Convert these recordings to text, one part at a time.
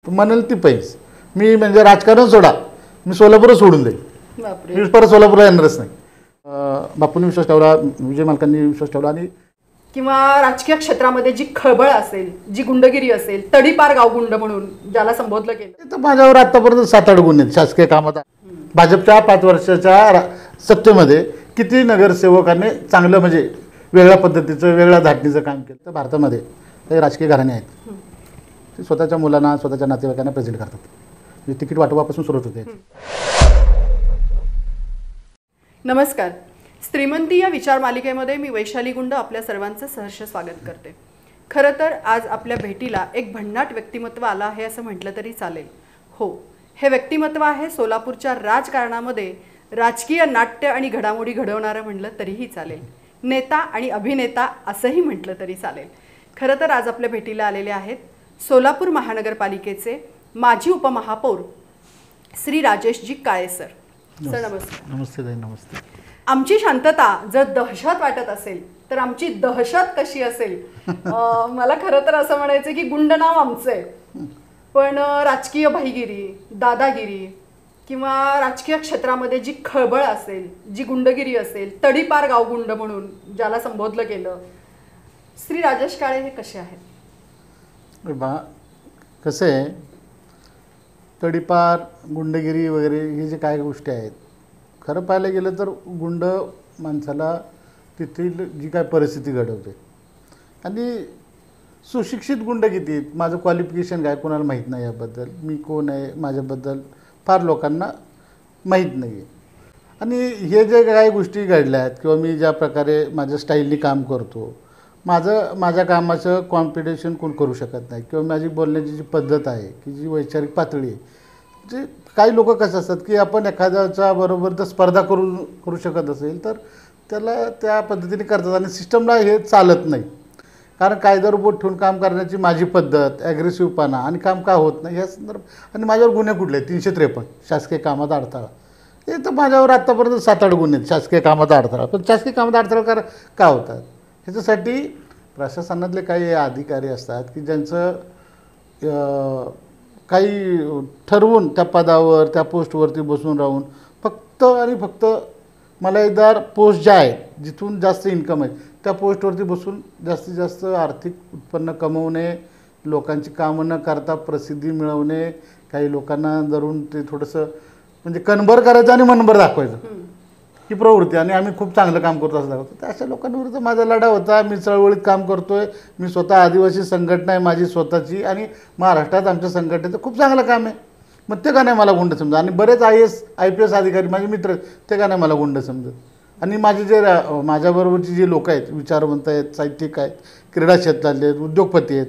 म्हणाल ती पैस मी म्हणजे राजकारण सोडा, मी सोलापूर सोडून देईन, मी परत सोलापूरला येणारच नाही. बापूंनी विश्वास ठेवला, विजय मालकांनी विश्वास ठेवला. आणि किंवा राजकीय क्षेत्रामध्ये जी खळबळ असेल, जी गुंडगिरी असेल, तडीपार गावगुंड म्हणून ज्याला संबोधलं गेलं, तर माझ्यावर आतापर्यंत 7-8 गुन्हे आहेत शासकीय कामात. भाजपच्या 5 वर्षाच्या सत्तेमध्ये किती नगरसेवकांनी चांगलं म्हणजे वेगळ्या पद्धतीचं वेगळ्या धाटणीचं काम केलं. तर भारतामध्ये काही राजकीय घराणे आहेत ते स्वतःच्या मुलांना स्वतःच्या नातेवाईकांना प्रेझेंट करतात. म्हणजे तिकीट वाटपापासून सुरुवात होते. नमस्कार. श्रीमंती या विचार मालिकेमध्ये मी वैशाली गुंड आपल्या सर्वांचं सहर्ष स्वागत करते. खरं तर आज आपल्या भेटीला एक भन्नाट व्यक्तिमत्व आलं आहे असं म्हटलं तरी चालेल. हो, हे व्यक्तिमत्व आहे सोलापूरच्या राजकारणामध्ये राजकीय नाट्य आणि घडामोडी घडवणारं म्हटलं तरीही चालेल. नेता आणि अभिनेता असंही म्हटलं तरी चालेल. खरं तर आज आपल्या भेटीला आलेले आहेत सोलापूर महानगरपालिकेचे माजी उपमहापौर श्री राजेशजी काळे सर. सर नमस्कार. नमस्ते ताई. नमस्ते. आमची शांतता जर दहशत वाटत असेल तर आमची दहशत कशी असेल. मला खरं तर असं म्हणायचं की गुंड नाव आमचं आहे, पण राजकीय भाईगिरी, दादागिरी किंवा राजकीय क्षेत्रामध्ये जी खळबळ असेल, जी गुंडगिरी असेल, तडीपार गावगुंड म्हणून ज्याला संबोधलं गेलं, श्री राजेश काळे हे कसे आहेत? बा कसं आहे, तडीपार गुंडगिरी वगैरे हे जे काय गोष्टी आहेत, खरं पाहायला गेलं तर गुंड माणसाला तिथील जी काय परिस्थिती घडवते. आणि सुशिक्षित गुंड किती आहेत, माझं क्वालिफिकेशन काय कोणाला माहीत नाही, याबद्दल मी कोण आहे माझ्याबद्दल फार लोकांना माहीत नाही आहे. आणि हे जे काही गोष्टी घडल्या आहेत किंवा मी ज्या प्रकारे माझ्या स्टाईलनी काम करतो, माझ्या कामाचं कॉम्पिटिशन कोण करू शकत नाही. किंवा माझी बोलण्याची जी पद्धत आहे की जी वैचारिक पातळी आहे, जे काही लोक कसं असतात की आपण एखाद्याच्या बरोबर जर स्पर्धा करू शकत असेल तर त्याला त्या पद्धतीने करतात. आणि सिस्टमला हे चालत नाही, कारण कायद्यावर बोट ठेवून काम करण्याची माझी पद्धत, ॲग्रेसिव्हपणा आणि काम का होत नाही या संदर्भात. आणि माझ्यावर गुन्हे कुठले 353 शासकीय कामात अडथळा, हे तर माझ्यावर आत्तापर्यंत 7-8 गुन्हे आहेत शासकीय कामात अडथळा. पण शासकीय कामात अडथळा का होतात, ह्याच्यासाठी प्रशासनातले काही अधिकारी असतात की ज्यांचं काही ठरवून त्या पदावर त्या पोस्टवरती बसून राहून फक्त आणि फक्त मलाईदार पोस्ट ज्या आहेत जिथून जास्त इन्कम आहे त्या पोस्टवरती बसून जास्तीत जास्त आर्थिक उत्पन्न कमवणे, लोकांची कामं न करता प्रसिद्धी मिळवणे, काही लोकांना धरून ते थोडंसं म्हणजे कणभर करायचं आणि मनभर दाखवायचं ही प्रवृत्ती. आणि आम्ही खूप चांगलं काम करतो असं दाखवतो. तर अशा लोकांविरुद्ध माझा लढा होता. मी चळवळीत काम करतो आहे. मी स्वतः आदिवासी संघटना आहे माझी स्वतःची, आणि महाराष्ट्रात आमच्या संघटनेचं खूप चांगलं काम आहे. मग ते का नाही मला गुंड समजा. आणि बरेच IAS-IPS अधिकारी माझे मित्र आहेत, ते का नाही मला गुंड समजत. आणि माझे जे माझ्याबरोबरची जी लोक आहेत, विचारवंत आहेत, साहित्यिक आहेत, क्रीडा क्षेत्रातले आहेत, उद्योगपती आहेत,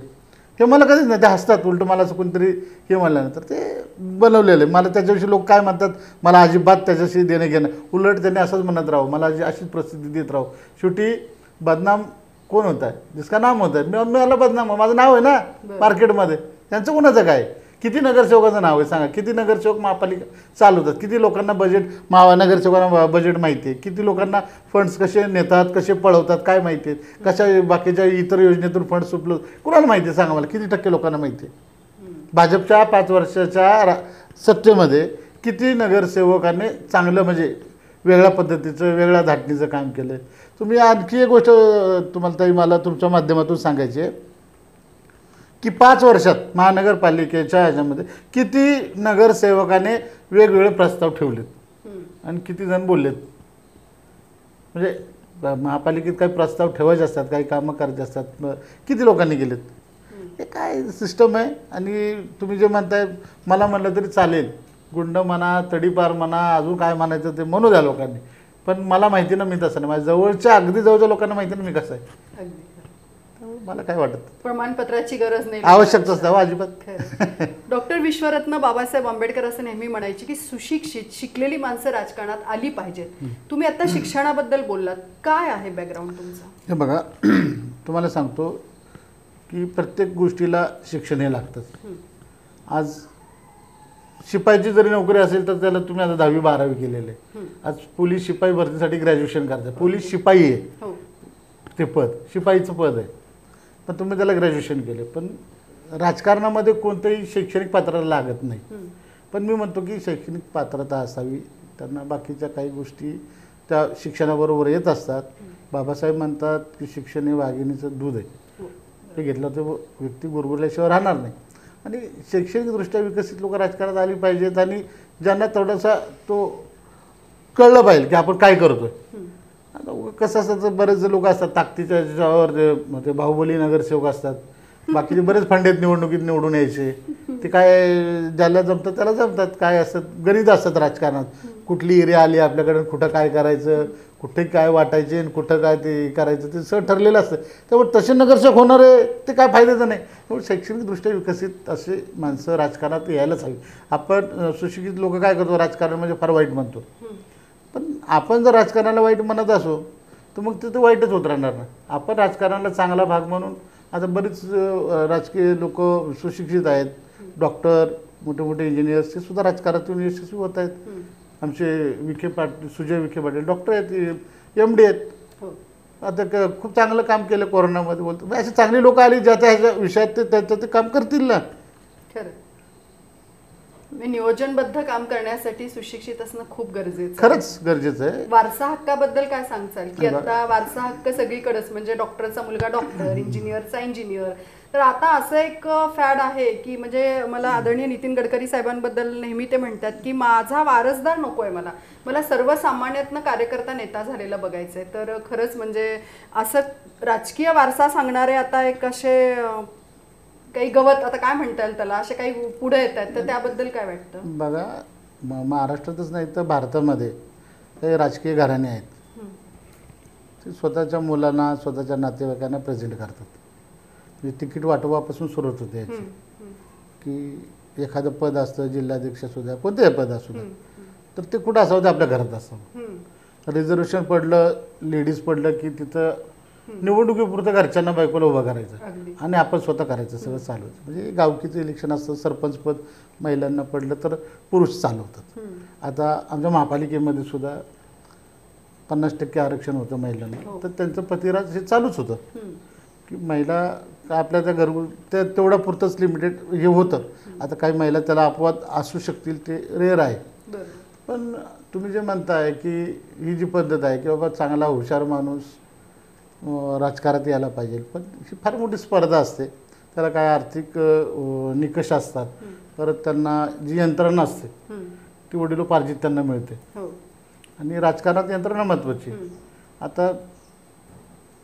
हे मला कधीच नाही ते हसतात. उलटं मला असं कोणतरी हे म्हणल्यानंतर ते बनवलेलं आहे. मला त्याच्याविषयी लोक काय म्हणतात मला अजिबात त्याच्याशी देणं घेणं. उलट त्यांनी असंच म्हणत राहू, मला अशीच प्रसिद्धी देत राहू. शेवटी बदनाम कोण होत आहे, जिसका नाम होत आहे. मला बदनाम माझं नाव आहे ना मार्केटमध्ये, त्यांचं कोणाचं काय. किती नगरसेवकाचं नाव आहे सांगा, किती नगरसेवक महापालिका चालवतात, किती लोकांना बजेट नगरसेवकांना बजेट माहिती आहे, किती लोकांना फंड्स कसे नेतात कसे पळवतात काय माहिती आहेत, कशा बाकीच्या इतर योजनेतून फंड्स उपलब्ध कुणाला माहिती आहे सांगा मला, किती टक्के लोकांना माहिती आहे. भाजपच्या 5 वर्षाच्या सत्तेमध्ये किती नगरसेवकांनी चांगलं म्हणजे वेगळ्या पद्धतीचं वेगळ्या धाटणीचं काम केलं आहे. तुम्ही आणखी एक गोष्ट तुम्हाला ताई मला तुमच्या माध्यमातून सांगायची आहे की 5 वर्षात महानगरपालिकेच्या ह्याच्यामध्ये किती नगरसेवकाने वेगवेगळे प्रस्ताव ठेवलेत आणि किती जण बोललेत. म्हणजे महापालिकेत काही प्रस्ताव ठेवायचे असतात, काही कामं करायचे असतात, किती लोकांनी केलेत. हे काय सिस्टम आहे. आणि तुम्ही जे म्हणताय मला म्हणलं तरी चालेल, गुंड म्हणा, तडीपार म्हणा, अजून काय म्हणायचं ते म्हणू द्या लोकांनी, पण मला माहिती ना मी तसं नाही. माझ्या जवळच्या अगदी जवळच्या लोकांना माहिती ना मी कसं आहे. मला काय वाटत प्रमाणपत्राची गरज नाही, आवश्यकच असतं अजिबात. डॉक्टर विश्वरत्न बाबासाहेब आंबेडकर असं नेहमी म्हणायचे की सुशिक्षित शिकलेली माणसं राजकारणात आली पाहिजेत. तुम्ही आता शिक्षणाबद्दल बोललात, काय आहे बॅकग्राऊंड तुमचं? हे बघा, तुम्हाला सांगतो की प्रत्येक गोष्टीला शिक्षण हे लागतंच. आज शिपाईची जरी नोकरी असेल तर त्याला तुम्ही आता 10वी-12वी केलेले. आज पोलीस शिपाई भरतीसाठी ग्रॅज्युएशन करताय. पोलीस शिपाई आहे ते पद, शिपाईचं पद आहे, पण तुम्ही त्याला ग्रॅज्युएशन केले. पण राजकारणामध्ये कोणतंही शैक्षणिक पात्रता लागत नाही, हम्म. पण मी म्हणतो की शैक्षणिक पात्रता असावी. त्यांना बाकीच्या काही गोष्टी त्या शिक्षणाबरोबर येत असतात. बाबासाहेब म्हणतात की शिक्षण हे वाघिणीचं दूध आहे, हो. ते घेतलं तर व्यक्ती गुरगुरल्याशिवाय राहणार नाही. आणि शैक्षणिकदृष्ट्या विकसित लोक राजकारणात आली पाहिजेत आणि ज्यांना थोडासा तो कळलं पाहिजे की आपण काय करतोय. हम्म. आता कसं असतं, तर बरेच लोक असतात ताकदीच्या ह्याच्यावर ते बाहुबली नगरसेवक असतात, बाकीचे बरेच फंडेत निवडणुकीत निवडून यायचे. ते काय ज्याला जमतात त्याला जमतात, काय असतात गणित असतात राजकारणात. कुठली एरिया आली आपल्याकडे, कुठं काय करायचं, कुठे काय वाटायचे आणि कुठं काय ते करायचं, ते सगळं ठरलेलं असतं. त्यामुळे तसे नगरसेवक होणारे ते काय फायद्याचं नाही. त्यामुळे शैक्षणिकदृष्ट्या विकसित असे माणसं राजकारणात यायलाच हवी. आपण सुशिक्षित लोक काय करतो, राजकारण म्हणजे फार वाईट म्हणतो. पण आपण जर राजकारणाला वाईट म्हणत असो तर मग ते वाईटच होत राहणार ना. आपण राजकारणाला चांगला भाग म्हणून आता बरेच राजकीय लोक सुशिक्षित आहेत, डॉक्टर, मोठे मोठे इंजिनियर्स, ते सुद्धा राजकारणातून यशस्वी होत आहेत. आमचे विखे पाटील, सुजय विखे पाटील डॉक्टर आहेत, MD आहेत. हो. आता खूप चांगलं काम केलं कोरोनामध्ये. बोलतो मग अशी चांगली लोक आली ज्या त्या ह्याच्या विषयात ते त्याचं ते काम करतील ना. खरं. नियोजनबद्ध काम करण्यासाठी सुशिक्षित असणं खूप गरजेचं आहे. खरंच गरजेचं आहे. वारसा हक्काबद्दल काय सांगचाल की बघा. आता वारसा हक्क सगळीकडेच, म्हणजे डॉक्टरचा मुलगा डॉक्टर, इंजिनियरचा इंजिनियर. तर आता असं एक फॅड आहे की म्हणजे मला आदरणीय नितीन गडकरी साहेबांबद्दल नेहमी ते म्हणतात की माझा वारसदार नकोय, मला सर्वसामान्यातनं कार्यकर्ता नेता झालेला बघायचंय. तर खरंच म्हणजे असं राजकीय वारसा सांगणारे आता एक असे काही गवत, आता काय म्हणता येईल त्याला, असे काही पुढे येत आहेत, तर त्याबद्दल काय वाटतं? बघा, महाराष्ट्रातच नाही तर भारतामध्ये काही राजकीय घराणे आहेत, ते स्वतःच्या मुलांना, स्वतःच्या नातेवाईकांना प्रेझेंट करतात. म्हणजे तिकीट वाटोवापासून सुरुवात होते याची, की एखादं पद असतं, जिल्हाध्यक्ष असू द्या, कोणतेही पद असू द्या, तर ते कुठं असावं, ते आपल्या घरात असावं. रिझर्वेशन पडलं, लेडीज पडलं की तिथं निवडणुकीपुरतं घरच्यांना बायकोला उभा करायचं आणि आपण स्वतः करायचं, सगळं चालवायचं. म्हणजे गावकीचं इलेक्शन असतं, सरपंच पद महिलांना पडलं तर पुरुष चालवतात. आता आमच्या महापालिकेमध्ये सुद्धा 50% आरक्षण होतं महिलांना, तर त्यांचं पतिराज हे चालूच होतं की महिला आपल्या त्या त्या तेवढ्या पुरतंच लिमिटेड हे होतं. आता काही महिला त्याला अपवाद असू शकतील, ते रेअर आहे. पण तुम्ही जे म्हणताय की ही जी पद्धत आहे की बाबा चांगला हुशार माणूस राजकारणात यायला पाहिजे, पण ही फार मोठी स्पर्धा असते. त्याला काय आर्थिक निकष असतात, परत त्यांना जी यंत्रणा असते ती वडिलोपार्जित त्यांना मिळते, आणि राजकारणात यंत्रणा महत्त्वाची. आता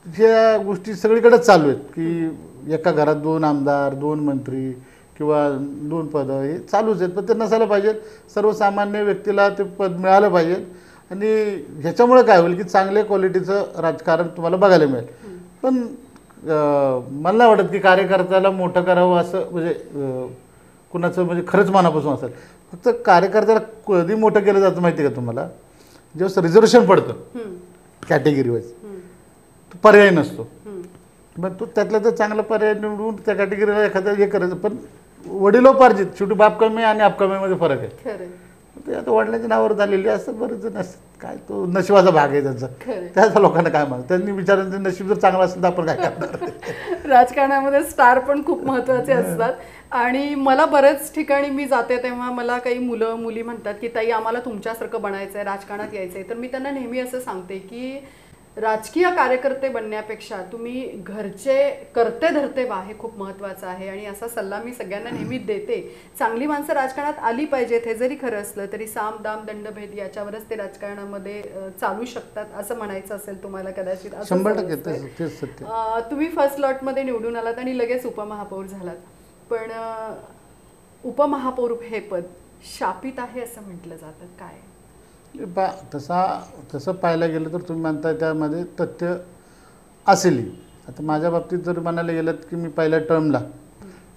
ह्या गोष्टी सगळीकडेच चालू आहेत की एका घरात 2 आमदार, 2 मंत्री किंवा 2 पदं हे चालूच आहेत. पण ते नसायला पाहिजे. सर्वसामान्य व्यक्तीला ते पद मिळालं पाहिजे, आणि ह्याच्यामुळे काय होईल की चांगल्या क्वालिटीचं राजकारण तुम्हाला बघायला मिळेल. पण मला नाही वाटत की कार्यकर्त्याला मोठं करावं असं, म्हणजे कुणाचं म्हणजे खरंच मनापासून असेल. फक्त कार्यकर्त्याला कधी मोठं केलं जातं माहिती आहे का तुम्हाला, जेव्हा रिझर्वेशन पडतं कॅटेगरी वाईज, तो पर्याय नसतो. मग तो त्यातला तर चांगला पर्याय निवडून त्या कॅटेगरीला एखाद्या हे करायचं. पण वडिलोपार्जित, शेवटी बाप कमी आणि आप कमीमध्ये फरक आहे. ते आता वडिलांच्या नावावर झालेली असतात बरेच जण असतात, काय तो नशिबाचा भाग आहे त्यांचा. त्याचा लोकांना काय माहिती, त्यांनी विचारायचं नशीब जर चांगलं असेल तर आपण काय करणार. राजकारणामध्ये स्टार पण खूप महत्त्वाचे असतात. आणि मला बऱ्याच ठिकाणी मी जाते तेव्हा मला काही मुलं मुली म्हणतात की ताई आम्हाला तुमच्यासारखं बनायचं आहे, राजकारणात यायचं आहे. तर मी त्यांना नेहमी असं सांगते की राजकीय कार्यकर्ते बनण्यापेक्षा तुम्ही घरचे करते धरते व्हा, हे खूप महत्त्वाचं आहे. आणि असा सल्ला मी सगळ्यांना नेहमी देते. चांगली माणसं राजकारणात आली पाहिजेत, हे जरी खरं असलं तरी साम दाम दंडभेद याच्यावरच ते राजकारणामध्ये चालू शकतात, असं म्हणायचं असेल तुम्हाला कदाचित. 100% तुम्ही फर्स्ट लॉटमध्ये निवडून आलात आणि लगेच उपमहापौर झालात, पण उपमहापौर हे पद शापित आहे असं म्हटलं जातं, काय? तसं पाहायला गेलं तर तुम्ही म्हणताय त्यामध्ये तथ्य असेलही. आता माझ्या बाबतीत जर म्हणायला गेलं की मी पहिल्या टर्मला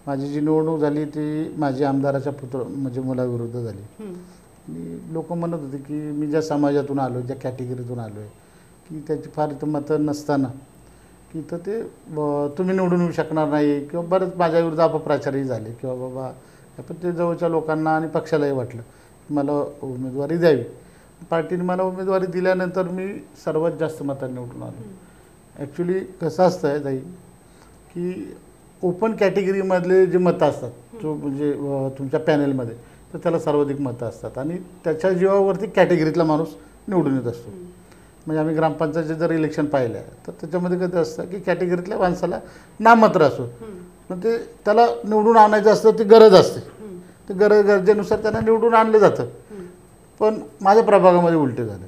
माझी जी निवडणूक झाली ती माझी आमदाराच्या म्हणजे मुलाविरुद्ध झाली. आणि लोक म्हणत होते की मी ज्या समाजातून आलो आहे, ज्या कॅटेगरीतून आलो आहे, की त्याची फार इथं मतं नसताना की इथं ते तुम्ही निवडून येऊ शकणार नाही, किंवा बरंच माझ्याविरुद्ध अपप्रचारही झाले, किंवा बाबा पण ते जवळच्या लोकांना आणि पक्षालाही वाटलं की मला उमेदवारी द्यावी. पार्टीने मला उमेदवारी दिल्यानंतर मी सर्वात जास्त मतांनी निवडून आलो. ॲक्च्युली कसं असतं आहे ताई की ओपन कॅटेगरीमधले जे मतं असतात जो म्हणजे तुमच्या पॅनलमध्ये तर त्याला सर्वाधिक मतं असतात आणि त्याच्या जीवावरती कॅटेगरीतला माणूस निवडून येत असतो. म्हणजे आम्ही ग्रामपंचायतचे जर इलेक्शन पाहिलं आहे तर त्याच्यामध्ये कसं असतं की कॅटेगरीतल्या माणसाला नाममात्र असो पण ते त्याला निवडून आणायचं असतं ती गरज असते. ते गरजेनुसार त्यांना निवडून आणलं जातं. पण माझ्या प्रभागामध्ये उलटे झालं.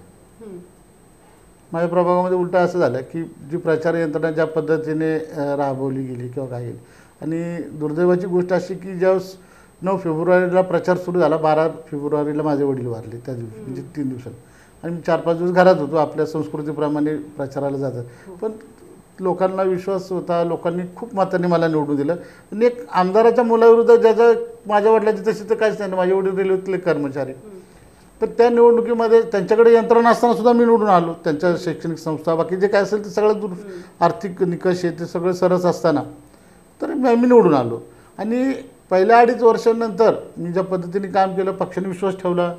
माझ्या प्रभागामध्ये उलटं असं झालं की जी प्रचार यंत्रणा ज्या पद्धतीने राबवली गेली किंवा काय गेली आणि दुर्दैवाची गोष्ट अशी की ज्यावेळेस 9 फेब्रुवारीला प्रचार सुरू झाला 12 फेब्रुवारीला माझे वडील वारले त्या दिवशी म्हणजे 3 दिवसांनी आणि मी 4-5 दिवस घरात होतो. आपल्या संस्कृतीप्रमाणे प्रचाराला जातं पण लोकांना विश्वास होता. लोकांनी खूप मतांनी मला निवडून दिलं आणि एक आमदाराच्या मुलाविरुद्ध ज्याचं माझ्या वडिलांची तशी तर काहीच नाही. माझे वडील रेल्वेतले कर्मचारी तर त्या निवडणुकीमध्ये त्यांच्याकडे यंत्रणा असताना सुद्धा मी निवडून आलो. त्यांच्या शैक्षणिक संस्था बाकी जे काय असेल ते सगळं आर्थिक निकष आहे ते सगळं सरस असताना तर मी निवडून आलो. आणि पहिल्या 2.5 वर्षांनंतर मी ज्या पद्धतीने काम केलं पक्षाने विश्वास ठेवला,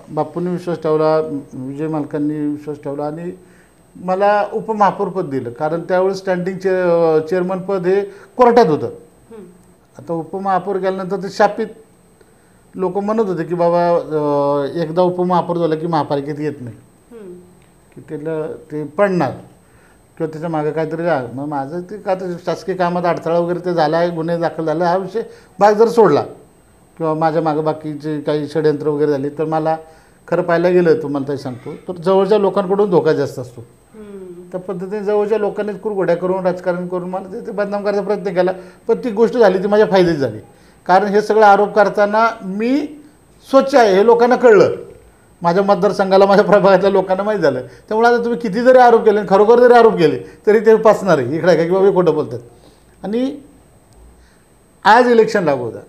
बापूंनी विश्वास ठेवला, विजय मालकांनी विश्वास ठेवला आणि मला उपमहापौरपद दिलं. कारण त्यावेळेस स्टँडिंग चेअरमनपद हे कोर्टात होतं. आता उपमहापौर गेल्यानंतर ते शापित लोक म्हणत होते की बाबा एकदा उपमहापौर झालं की महापालिकेत येत नाही की त्याला ते पडणार किंवा त्याच्या मागे काहीतरी मग माझं ते का तर शासकीय कामात अडथळा वगैरे ते झाला आहे गुन्हे दाखल झाला हा विषय भाग जर सोडला किंवा माझ्या मागं बाकीचे काही षडयंत्र वगैरे झाली तर मला खरं पाहायला गेलं तुम्हाला तरी सांगतो तर जवळच्या लोकांकडून धोका जास्त असतो. त्या पद्धतीने जवळच्या लोकांनीच कुरघोड्या करून राजकारण करून मला ते बदनाम करायचा प्रयत्न केला. पण ती गोष्ट झाली ती माझ्या फायद्याची झाली. कारण हे सगळं आरोप करताना मी स्वच्छ आहे हे लोकांना कळलं. माझ्या मतदारसंघाला माझ्या प्रभागातल्या लोकांना माहीत झालं. त्यामुळे आता तुम्ही किती जरी आरोप केले खरोखर जरी आरोप केले तरी ते पासणार आहे इकडे काय की बाबा हे खोटं बोलतात. आणि आज इलेक्शन लागू द्या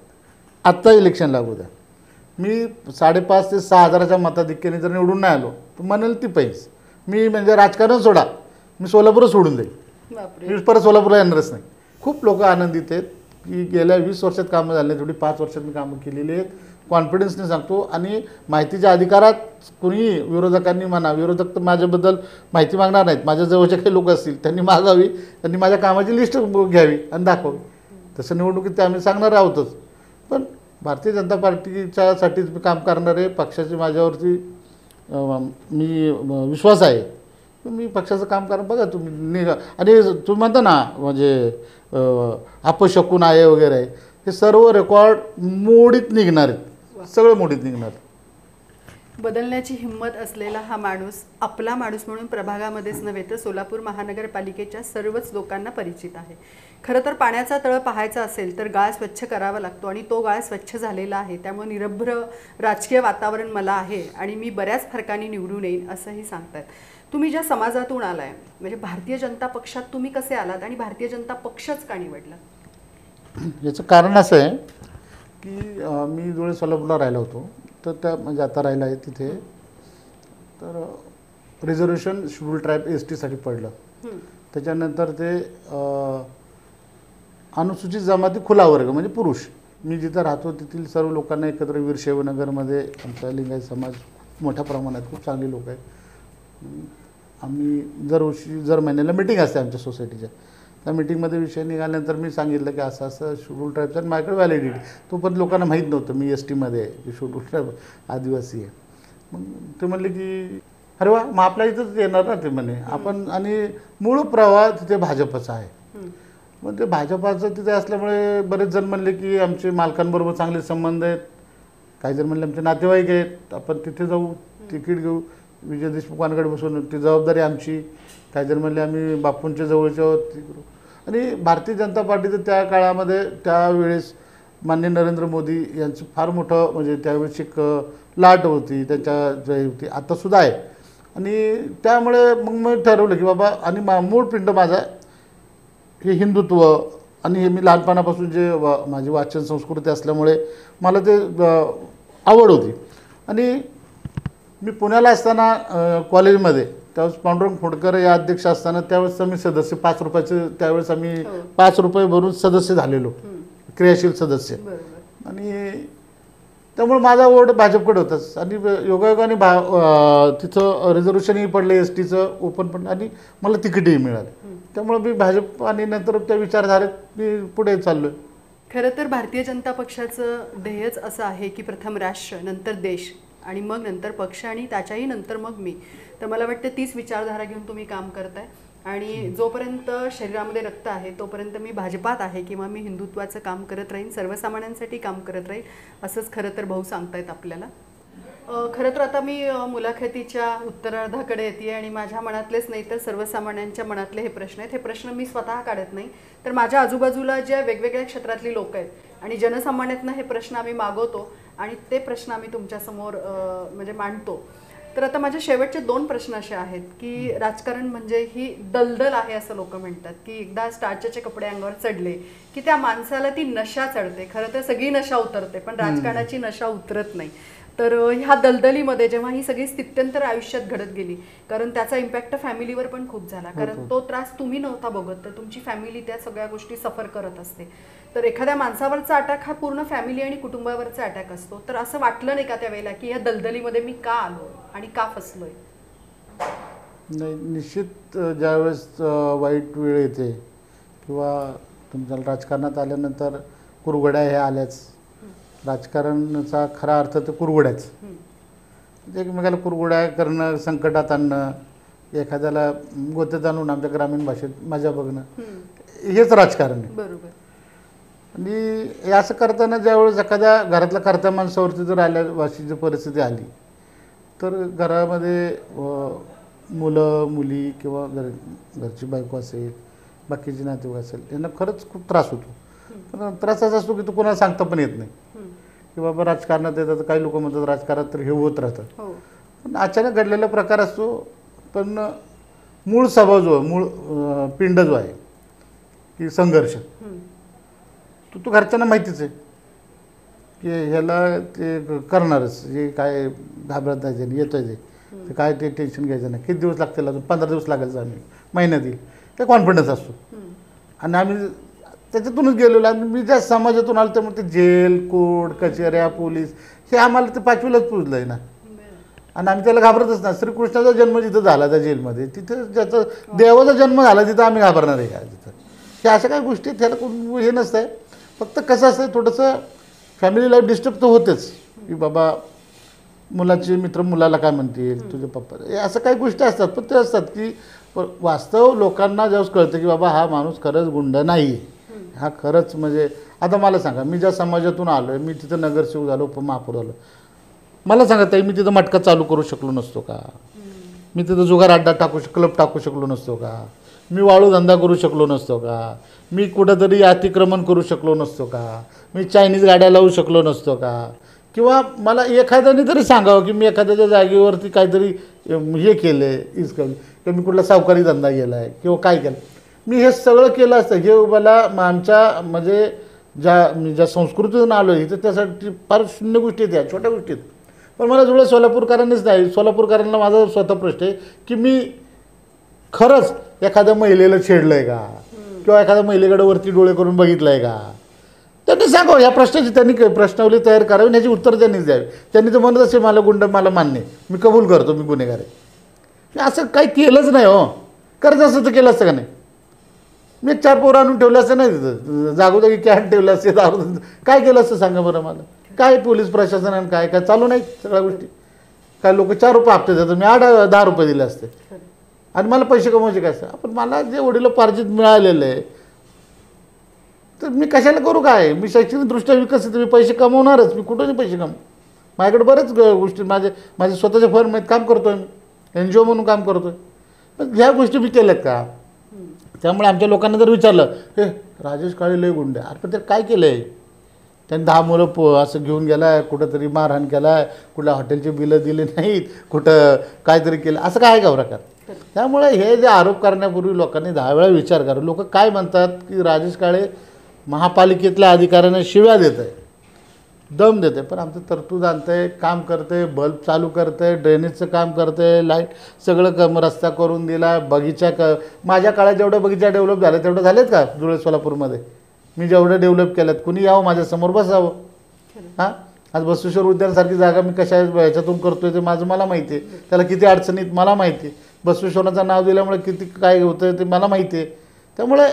आत्ता इलेक्शन लागू द्या मी 5.5 ते 6 हजाराच्या मताधिक्याने जर निवडून नाही आलो तर म्हणेल ती पैस मी म्हणजे राजकारण सोडा मी सोलापूर सोडून देईन. मी परत सोलापूरला येणारच नाही. खूप लोक आनंदित आहेत की गेल्या 20 वर्षात कामं झाली तेवढी 5 वर्षात मी कामं केलेली आहेत. कॉन्फिडन्सने सांगतो. आणि माहितीच्या अधिकारात कुणी विरोधकांनी म्हणा विरोधक तर माझ्याबद्दल माहिती मागणार नाहीत. माझ्या जवळचे काही लोक असतील त्यांनी मागावी त्यांनी माझ्या कामाची लिस्ट घ्यावी आणि दाखवावी. तसं निवडणुकीत ते आम्ही सांगणार आहोतच. पण भारतीय जनता पार्टीच्यासाठीच मी काम करणार आहे. पक्षाची माझ्यावरती मी विश्वास आहे. मी पक्षाचं काम करा बघा तुम्ही निघा. आणि तुम्ही म्हणता ना म्हणजे अपशकून आहे वगैरे आहे हे सर्व रेकॉर्ड मोडीत निघणार आहेत. सगळं मोडीत निघणार. बदलण्याची हिंमत असलेला हा माणूस आपला माणूस म्हणून प्रभागामध्येच नव्हे तर सोलापूर महानगरपालिकेच्या सर्वच लोकांना परिचित आहे. खरं तर पाण्याचा तळ पाहायचा असेल तर गाळ स्वच्छ करावा लागतो आणि तो गाळ स्वच्छ झालेला आहे. त्यामुळे निरभ्र राजकीय वातावरण मला आहे आणि मी बऱ्याच फरकाने निवडून येईन असंही सांगतात. तुम्ही ज्या समाजातून आलाय म्हणजे भारतीय जनता पक्षात तुम्ही कसे आलात आणि भारतीय जनता पक्षच का निवडला? याचं कारण असं आहे की मी जुळे सोलापूरला राहिलो होतो तर त्या म्हणजे आता राहिला आहे तिथे तर रिझर्वेशन शेड्यूल ट्राईब ST पडलं. त्याच्यानंतर ते अनुसूचित जमाती खुला वर्ग म्हणजे पुरुष मी जिथं राहतो तेथील सर्व लोकांना एकत्र वीरशैवनगरमध्ये आमचा लिंगायत समाज मोठ्या प्रमाणात खूप चांगली लोक आहेत. आम्ही दर महिन्याला मिटिंग असते आमच्या सोसायटीच्या. त्या मिटिंगमध्ये विषय निघाल्यानंतर मी सांगितलं की असं असं शेड्यूल ट्राईबचा माझ्याकडे व्हॅलिडिटी तो पण लोकांना माहीत नव्हतं मी STमध्ये आहे की शेड्यूल ट्राईब आदिवासी आहे. मग ते म्हणले की अरे वा मग आपल्या इथंच येणार ना ते म्हणे आपण. आणि मूळ प्रवाह तिथे भाजपचा आहे. मग ते भाजपाचं तिथे असल्यामुळे बरेच जण म्हणले की आमचे मालकांबरोबर चांगले संबंध आहेत. काही जण म्हणले आमचे नातेवाईक आहेत आपण तिथे जाऊ तिकीट घेऊ विजय देशमुखांकडे बसून ती जबाबदारी आमची. काही जण म्हणले आम्ही बापूंच्या जवळच्या आहोत ती करू. आणि भारतीय जनता पार्टीचं त्या काळामध्ये त्यावेळेस माननीय नरेंद्र मोदी यांचं फार मोठं म्हणजे त्यावेळेस एक लाट होती त्यांच्या होती आत्तासुद्धा आहे. आणि त्यामुळे मग मी ठरवलं की बाबा आणि मूळ पिंड माझा हे हिंदुत्व आणि हे मी लहानपणापासून जे माझी वाचन संस्कृती असल्यामुळे मला ते आवड होती. आणि मी पुण्याला असताना कॉलेजमध्ये त्यावेळेस पांडुरंग खोडकर या अध्यक्ष असताना त्यावेळेस आम्ही सदस्य 5 रुपयाचे त्यावेळेस आम्ही 5 रुपये भरून सदस्य झालेलो क्रियाशील सदस्य. आणि त्यामुळे माझा वोट भाजपकडे होताच आणि योगायोगाने तिथं रिझर्वेशनही पडलं एस टीचं ओपन पण आणि मला तिकीटही मिळालं. त्यामुळे मी भाजप आणि नंतर त्या विचारधारेत मी पुढे चाललो आहे. खरं तर भारतीय जनता पक्षाचं ध्येयच असं आहे की प्रथम राष्ट्र, नंतर देश आणि मग नंतर पक्ष आणि त्याच्याही नंतर मग मी. तर मला वाटतं तीच विचारधारा घेऊन तुम्ही काम करताय आणि जोपर्यंत शरीरामध्ये रक्त आहे तोपर्यंत मी भाजपात आहे किंवा मी हिंदुत्वाचं काम करत राहीन, सर्वसामान्यांसाठी काम करत राहीन, असंच खरं तर भाऊ सांगतायत आपल्याला. खरं तर आता मी मुलाखतीच्या उत्तरार्धाकडे येते आणि माझ्या मनातलेच नाही तर सर्वसामान्यांच्या मनातले हे प्रश्न आहेत. हे प्रश्न मी स्वतः काढत नाही तर माझ्या आजूबाजूला ज्या वेगवेगळ्या क्षेत्रातली लोक आहेत आणि जनसामान्यातनं हे प्रश्न आम्ही मागवतो आणि ते प्रश्न आम्ही तुमच्यासमोर म्हणजे मांडतो. तर आता माझे शेवटचे 2 प्रश्न असे आहेत की राजकारण म्हणजे ही दलदल आहे असं लोक म्हणतात की एकदा स्टार्चचे कपडे अंगावर चढले की त्या माणसाला ती नशा चढते. खरं तर सगळी नशा उतरते पण राजकारणाची नशा उतरत नाही. तर ह्या दलदलीमध्ये जेव्हा ही सगळी स्थित्यंतर आयुष्यात घडत गेली कारण त्याचा इम्पॅक्ट फॅमिलीवर पण खूप झाला कारण तो त्रास तुम्ही नव्हता बघत तर तुमची फॅमिली त्या सगळ्या गोष्टी सफर करत असते. तर एखाद्या माणसावरचा अटॅक हा पूर्ण फॅमिली आणि कुटुंबावरचा अटॅक असतो. तर असं वाटलं नाही का त्यावेळेला की या दलदलीमध्ये मी का आलो आणि का फसलोय? नाही, निश्चित ज्यावेळेस वाईट वेळ येते किंवा तुमच्या राजकारणात आल्यानंतर कुरघोड्या ह्या आल्याच. राजकारणाचा खरा अर्थ तर कुरघोड्याच. एकमेकाला कुरघोड्या करणं, संकटात आणणं, एखाद्याला गोत्यात आणून आमच्या ग्रामीण भाषेत मजा बघणं, हेच राजकारण आहे. बरोबर. आणि हे असं करताना ज्यावेळेस एखाद्या घरातल्या कर्त्या माणसावरती जर अशी परिस्थिती आली तर घरामध्ये मुलं मुली किंवा घरची बायको असेल, बाकीचे नातेवाईक असेल, यांना खरंच खूप त्रास होतो. पण त्रास असा असतो की तो कोणाला सांगता पण येत नाही की बाबा राजकारणात येतात. काही लोक म्हणतात राजकारणात तर हे होत राहतात पण अचानक घडलेला प्रकार असतो. पण मूळ स्वभाव जो आहे, मूळ पिंड जो आहे की संघर्ष, तो घरच्यांना माहितीच आहे की ह्याला ते करणारच. जे काय घाबरत नाही येतोय ते काय ते टेन्शन घ्यायचं नाही. किती दिवस लागतील, अजून 15 दिवस लागेल, आम्ही महिन्यात येईल, ते कॉन्फिडन्स असतो. आणि आम्ही त्याच्यातूनच गेलेलो. आणि मी ज्या समाजातून आलो त्यामुळे ते जेल, कोर्ट, कचेऱ्या, पोलीस हे आम्हाला ते 5वीलाच पुजलं आहे ना. आणि आम्ही त्याला घाबरतच नाही. श्रीकृष्णाचा जन्म जिथं झाला त्या जेलमध्ये, तिथं ज्याचा देवाचा जन्म झाला तिथं आम्ही घाबरणार आहे का? तिथं हे अशा काही गोष्टी त्याला कोण हे नसतं आहे. फक्त कसं असतं थोडंसं फॅमिली लाईफ डिस्टर्ब तर होतेच की बाबा मुलाचे मित्र मुलाला काय म्हणतील, तुझे पप्पा, हे असं काही गोष्टी असतात. पण ते असतात की वास्तव लोकांना जेव्हा कळतं की बाबा हा माणूस खरंच गुंड नाही आहे, हा खरंच म्हणजे. आता मला सांगा, मी ज्या समाजातून आलो आहे, मी तिथं नगरसेवक झालो, उपमहापौर झालो, मला सांगा ताई, मी तिथं मटका चालू करू शकलो नसतो का? मी तिथं जुगार अड्डा क्लब टाकू शकलो नसतो का? मी वाळू धंदा करू शकलो नसतो का? मी कुठंतरी अतिक्रमण करू शकलो नसतो का? मी चायनीज गाड्या लावू शकलो नसतो का? किंवा मला एखाद्याने तरी सांगावं की मी एखाद्याच्या जागेवरती काहीतरी हे केलं आहे, किंवा मी कुठला सावकारी धंदा केला आहे किंवा काय केलं, मी हे सगळं केलं असतं. हे मला आमच्या म्हणजे मी ज्या संस्कृतीतून आलो आहे तर त्यासाठी फार शून्य गोष्टी आहेत, छोट्या गोष्टी आहेत. पण मला जुळं सोलापूरकरांनीच नाही, सोलापूरकरांना माझा स्वतः प्रश्न आहे की मी खरंच एखाद्या महिलेला छेडलं आहे का किंवा एखाद्या महिलेकडे वरती डोळे करून बघितलं आहे का? त्यांनी सांगावं. या प्रश्नाची त्यांनी प्रश्नावली तयार करावी आणि याची उत्तर त्यांनीच द्यावी. त्यांनी तर म्हणत असेल मला गुंड, मला मान्य, मी कबूल करतो, मी गुन्हेगार आहे. मी असं काही केलंच नाही. हो, करायचं असं तर केलं असतं का नाही? मी 4 पोरं आणून ठेवलं असतं नाही, तिथं जागोजागी कॅन ठेवलं असते, काय केलं असतं सांगा बरं मला? काय पोलीस प्रशासनानं काय काय चालू नाही सगळ्या गोष्टी. काय लोक 4 रुपये हप्ते देतात, मी 8-10 रुपये दिले असते आणि मला पैसे कमवायचे काय असतं? आपण मला जे वडिलोपार्जित मिळालेलं आहे तर मी कशाला करू काय? मी शैक्षणिकदृष्ट्या विकसित, मी पैसे कमवणारच. मी कुठूनही पैसे कमवू. माझ्याकडे बरेच गोष्टी, माझे स्वतःच्या फर्ममध्ये काम करतो आहे, मी NGO म्हणून काम करतो आहे. पण ह्या गोष्टी मी केल्यात का? त्यामुळे आमच्या लोकांना जर विचारलं, हे राजेश काळे लय गुंड आहे, अरे पण ते काय केलं आहे? त्यांनी 10 मुलं असं घेऊन गेला आहे, कुठंतरी मारहाण केला आहे, कुठल्या हॉटेलचे बिलं दिले नाहीत, कुठं काहीतरी केलं, असं काय आहे का प्रकार? त्यामुळे हे जे आरोप करण्यापूर्वी लोकांनी 10 वेळा विचार करा. लोक काय म्हणतात की राजेश काळे महापालिकेतल्या अधिकाऱ्यांना शिव्या देत आहे, दम देते, पण आमचं तरतूद आणतं आहे, काम करतं आहे, बल्ब चालू करतं आहे, ड्रेनेजचं काम करतं आहे, लाईट सगळं रस्ता करून दिला, बगीचा माझ्या काळात जेवढं बगीचा डेव्हलप झालं तेवढं झालेत का जुळे सोलापूरमध्ये? मी जेवढं डेव्हलप केलं, कुणी यावं माझ्यासमोर बसावं. हां, आज बसवेश्वर उद्यानासारखी जागा मी कशा ह्याच्यातून करतोय ते माझं मला माहिती आहे. त्याला किती अडचणीत मला माहिती आहे. बसवेश्वराचं नाव दिल्यामुळे किती काय होतं ते मला माहिती आहे. त्यामुळे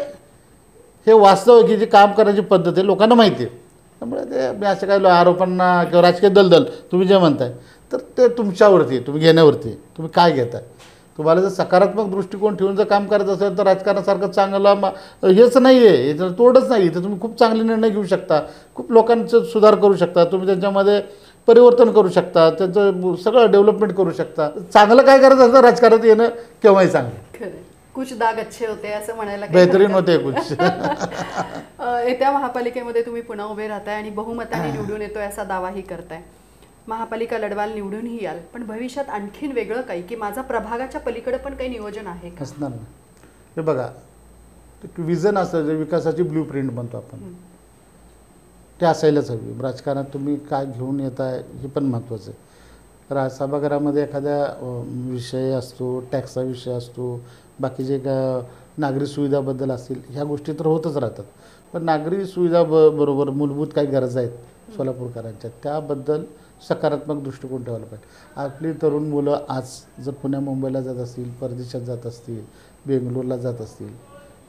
हे वास्तव आहे की जी काम करण्याची पद्धत आहे लोकांना माहिती आहे. त्यामुळे ते मी असं काही आरोपांना किंवा राजकीय दलदल तुम्ही जे म्हणताय तर ते तुमच्यावरती आहे, तुम्ही घेण्यावरती आहे. तुम्ही काय घेताय. तुम्हाला जर सकारात्मक दृष्टिकोन ठेवून जर काम करायचं असेल तर राजकारणासारखं चांगलं हेच नाही आहे, याचं तोडच नाही. तर तुम्ही खूप चांगले निर्णय घेऊ शकता, खूप लोकांचं सुधार करू शकता, तुम्ही त्यांच्यामध्ये परिवर्तन करू शकता, त्यांचं सगळं डेव्हलपमेंट करू शकता. चांगलं काय करायचं असतं राजकारणात येणं केव्हाही चांगलं. खरं कुछ दाग अच्छे होते असं म्हणायला काही बेहतरीन हरकत होते कुछ. येत्या महापालिकेमध्ये तुम्ही पुन्हा उभे राहताय आणि बहुमताने निवडून येतोय असा दावाही करताय. महापालिका लढवाल, निवडूनही याल, पण भविष्यात आणखीन वेगळं काही की माझा प्रभागाच्या पलीकडे पण काही नियोजन आहे का? असणार ना. हे बघा विजन असतं जे विकासाची ब्ल्यू प्रिंट म्हणतो आपण, ते असायलाच हवी. राजकारणात तुम्ही काय घेऊन येत आहे हे पण महत्त्वाचं आहे. सभागृहामध्ये एखाद्या विषय असतो, टॅक्सचा विषय असतो, बाकीचे नागरी सुविधाबद्दल असतील, ह्या गोष्टी तर होतच राहतात. पण नागरी सुविधा बरोबर मूलभूत काही गरजा आहेत सोलापूरकरांच्या, त्याबद्दल सकारात्मक दृष्टिकोन ठेवायला पाहिजे. आपली तरुण मुलं आज जर पुण्या मुंबईला जात असतील, परदेशात जात असतील, बेंगलोरला जात असतील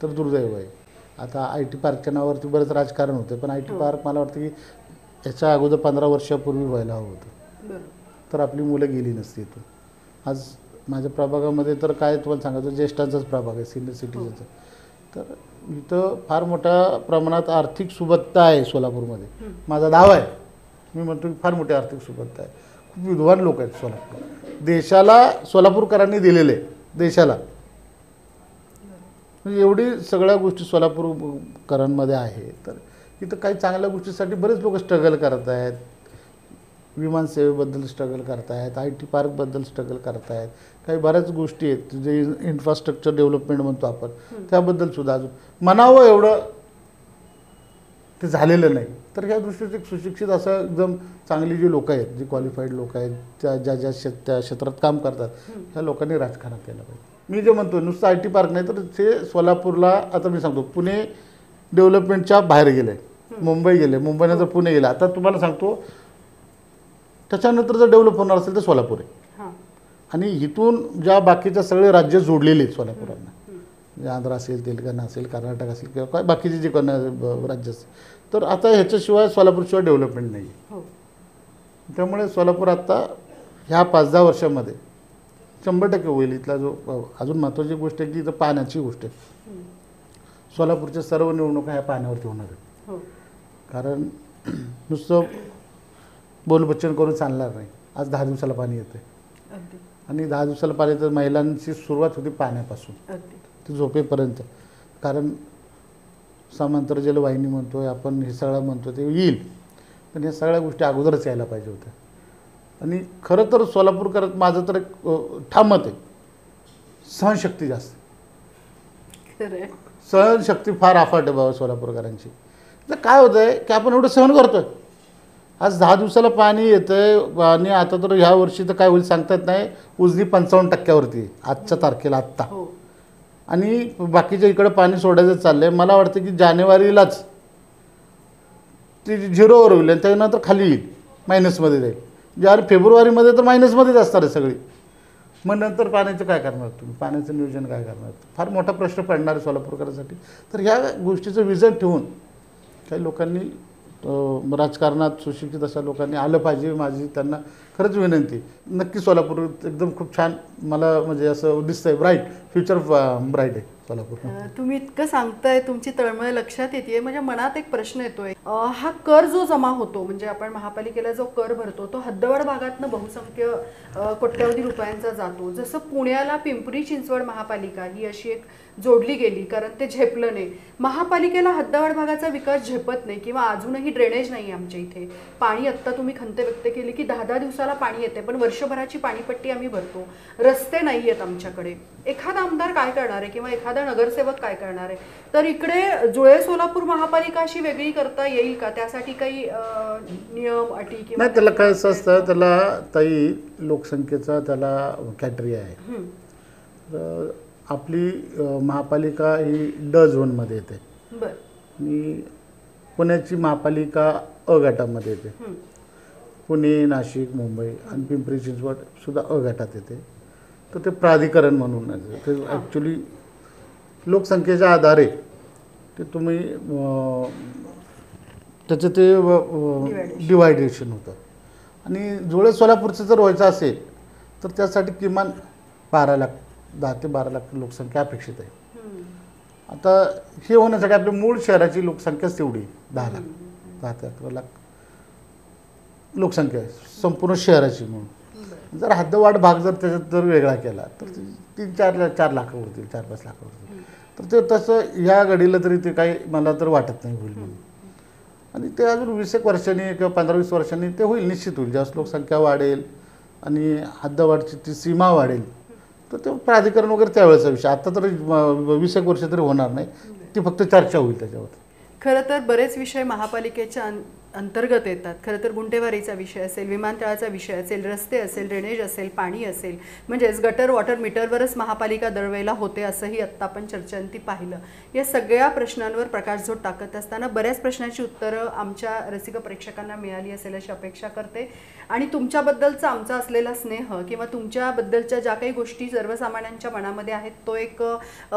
तर दुर्दैव आहे. आता IT पार्कच्या नावावरती बरंच राजकारण होतं, पण IT पार्क मला वाटतं की याच्या अगोदर 15 वर्षापूर्वी व्हायला हवं होतं, तर आपली मुलं गेली नसती इथून. आज माझ्या प्रभागामध्ये तर काय तुम्हाला सांगायचं, ज्येष्ठांचाच प्रभाग आहे, सिनियर सिटीजनचा. तर इथं फार मोठ्या प्रमाणात आर्थिक सुबत्ता आहे सोलापूरमध्ये. माझा दावा आहे, मी म्हणतो की फार मोठी आर्थिक सुबत्ता आहे. खूप विद्वान लोक आहेत सोलापूर. देशाला सोलापूरकरांनी दिलेले, देशाला म्हणजे एवढी सगळ्या गोष्टी सोलापूरकरांमध्ये आहे. तर इथं काही चांगल्या गोष्टीसाठी बरेच लोक स्ट्रगल करत आहेत. विमानसेवेबद्दल स्ट्रगल करत आहेत, IT पार्कबद्दल स्ट्रगल करत आहेत, काही बऱ्याच गोष्टी आहेत जे इन्फ्रास्ट्रक्चर डेव्हलपमेंट म्हणतो आपण, त्याबद्दलसुद्धा अजून म्हणावं एवढं ते झालेलं नाही. तर ह्या दृष्टीत एक सुशिक्षित असं एकदम चांगली जी लोकं आहेत, जी क्वालिफाईड लोकं आहेत, त्या त्या क्षेत्रात काम करतात, ह्या लोकांनी राजकारणात यायला पाहिजे. मी जे म्हणतो नुसतं IT पार्क नाही तर ते सोलापूरला, आता मी सांगतो पुणे डेव्हलपमेंटच्या बाहेर गेले, मुंबई गेले, मुंबईनंतर पुणे गेले. आता तुम्हाला सांगतो त्याच्यानंतर जर डेव्हलप होणार असेल तर सोलापूर आहे. आणि इथून ज्या बाकीच्या सगळे राज्य जोडलेले आहेत सोलापुरांना, म्हणजे आंध्र असेल, तेलंगणा असेल, कर्नाटक असेल किंवा काय बाकीचे जे कोण राज्य असेल, तर आता ह्याच्याशिवाय सोलापूरशिवाय डेव्हलपमेंट नाही आहे. त्यामुळे सोलापूर आता ह्या 5-10 वर्षामध्ये 100% होईल. इथला जो अजून महत्त्वाची गोष्ट आहे की इथं पाण्याची गोष्ट आहे. सोलापूरच्या सर्व निवडणुका ह्या पाण्यावरती होणार आहेत. कारण नुसतं बोलबच्चन करून चालणार नाही. आज 10 दिवसाला पाणी येतं आणि 10 दिवसाला पाणी येतं. महिलांची सुरुवात होती पाण्यापासून ते झोपेपर्यंत. कारण समांतर जलवाहिनी म्हणतोय आपण, हे सगळं म्हणतो ते येईल, पण ह्या सगळ्या गोष्टी अगोदरच यायला पाहिजे होत्या. आणि खरं तर सोलापूरकरात माझं तर एक ठाम मत आहे, सहनशक्ती जास्त, सहनशक्ती फार अफाट आहे बाबा सोलापूरकरांची. तर काय होतं आहे की आपण एवढं सहन करतो आहे. आज 10 दिवसाला पाणी येतं आहे आणि आता तर ह्या वर्षी तर काय होईल सांगता येत नाही. उजनी 55% आहे आजच्या तारखेला आत्ता. आणि बाकीच्या इकडं पाणी सोडायचं चाललं आहे. मला वाटतं की जानेवारीलाच ती 0वर होईल आणि त्यानंतर खाली येईल, मायनसमध्ये जाईल. ज्यावेळी फेब्रुवारीमध्ये तर मायनसमध्येच असणार आहे सगळी. मग नंतर पाण्याचं काय करणार तुम्ही, पाण्याचं नियोजन काय करणार, फार मोठा प्रश्न पडणार आहे सोलापूरकरांसाठी. तर ह्या गोष्टीचं विजन ठेवून काही लोकांनी राजकारणात सुशिक्षित अशा लोकांनी आलं पाहिजे. माझी त्यांना खरंच विनंती. नक्की सोलापूर एकदम खूप छान, मला म्हणजे असं दिसतंय ब्राईट फ्युचर, ब्राईट आहे सोलापूर. तुम्ही इतकं सांगताय, तुमची तळमळ लक्षात येते. म्हणजे मनात एक प्रश्न येतोय, हा कर जो जमा होतो, म्हणजे आपण महापालिकेला जो कर भरतो तो हद्दवाढ भागातनं बहुसंख्य कोट्यवधी रुपयांचा जातो. जसं पुण्याला पिंपरी चिंचवड महापालिका ही अशी एक जोडली गेली, कारण ते झेपलं नाही. महापालिकेला हद्दवाढ भागाचा विकास झेपत नाही किंवा अजूनही ड्रेनेज नाही आमच्या इथे. पाणी आत्ता तुम्ही खंत व्यक्त केली की 10-10 दिवसाला पाणी येते, पण वर्षभराची पाणीपट्टी आम्ही भरतो. रस्ते नाही आहेत आमच्याकडे. एखादा आमदार काय करणार आहे किंवा एखादा नगरसेवक काय करणार आहे? तर इकडे जुळे सोलापूर महापालिका अशी वेगळी करता येईल का? त्यासाठी काही नियम, अटी किंवा नाही, त्याला काय असं असतं, त्याला ताई लोकसंख्येचा त्याला कॅटेगरी आहे. आपली महापालिका ही ड झोनमध्ये येते आणि पुण्याची महापालिका अ गटामध्ये येते. पुणे, नाशिक, मुंबई आणि पिंपरी चिंचवड सुद्धा अ गटात येते. तर ते प्राधिकरण म्हणून आहे. ते ॲक्च्युली लोकसंख्येच्या आधारे ते तुम्ही त्याचं ते डिवायडेशन होतं. आणि जुळे सोलापूरचं जर व्हायचं असेल तर त्यासाठी किमान 12 लाख 10 ते 12 लाख लोकसंख्या अपेक्षित आहे. आता हे होण्यासाठी आपल्या मूळ शहराची लोकसंख्याच तेवढी 10 लाख 10 ते 11 लाख लोकसंख्या आहे संपूर्ण शहराची. म्हणून जर हद्दवाढ भाग जर त्याच्यात जर वेगळा केला तर 3-4 लाख उरतील, 4-5 लाख उरतील. तर ते तसं ह्या घडीला तरी ते काही मला तर वाटत नाही होईल म्हणून. आणि ते अजून 20-एक वर्षांनी किंवा 15-20 वर्षांनी ते होईल, निश्चित होईल. जास्त लोकसंख्या वाढेल आणि हद्दवाढची ती सीमा वाढेल तर ते प्राधिकरण वगैरे त्यावेळेचा विषय. आता तर 20-एक वर्ष तरी होणार नाही, ती फक्त चर्चा होईल त्याच्यावर. खरं तर बरेच विषय महापालिकेच्या अंतर्गत येतात. खरं तर गुंठेवारीचा विषय असेल, विमानतळाचा विषय असेल, रस्ते असेल, ड्रेनेज असेल, पाणी असेल, म्हणजेच गटर वॉटर मीटरवरच महापालिका दरवेळेला होते असंही आत्ता आपण चर्चांती पाहिलं. या सगळ्या प्रश्नांवर प्रकाशझोत टाकत असताना बऱ्याच प्रश्नांची उत्तरं आमच्या रसिक प्रेक्षकांना मिळाली असेल अशी अपेक्षा करते. आणि तुमच्याबद्दलचा आमचा असलेला स्नेह किंवा तुमच्याबद्दलच्या ज्या काही गोष्टी सर्वसामान्यांच्या मनामध्ये आहेत तो एक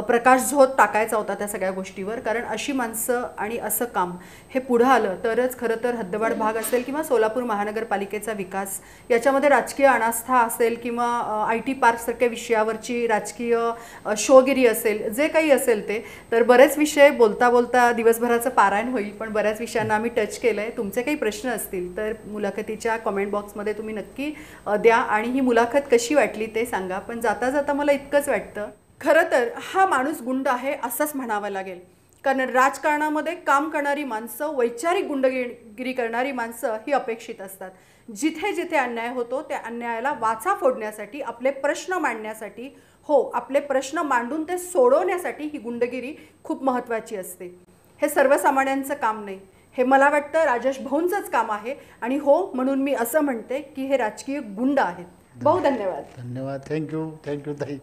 प्रकाशझोत टाकायचा होता त्या सगळ्या गोष्टीवर. कारण अशी माणसं आणि असं काम हे पुढं आलं तरच खरं तर हद्दवाढ भाग असेल किंवा सोलापूर महानगरपालिकेचा विकास याच्यामध्ये राजकीय अनास्था असेल किंवा IT पार्कसारख्या विषयावरची राजकीय शोगिरी असेल, जे काही असेल ते, तर बरेच विषय बोलता बोलता दिवसभराचं पारायण होईल. पण बऱ्याच विषयांना आम्ही टच केलं आहे. तुमचे काही प्रश्न असतील तर मुलाखतीच्या कॉमेंट बॉक्समध्ये तुम्ही नक्की द्या आणि ही मुलाखत कशी वाटली ते सांगा. पण जाता जाता मला इतकंच वाटतं, खरं तर हा माणूस गुंड आहे असंच म्हणावं लागेल. कारण राजकारणामध्ये काम करणारी माणसं, वैचारिक गुंडगिरी करणारी माणसं ही अपेक्षित असतात. जिथे जिथे अन्याय होतो त्या अन्यायाला वाचा फोडण्यासाठी, आपले प्रश्न मांडण्यासाठी, आपले प्रश्न मांडून ते सोडवण्यासाठी ही गुंडगिरी खूप महत्त्वाची असते. हे सर्वसामान्यांचं काम नाही, हे मला वाटतं राजेश भाऊंचंच काम आहे. आणि म्हणून मी असं म्हणते की हे राजकीय गुंड आहेत. भाऊ धन्यवाद. धन्यवाद. थँक्यू ताई.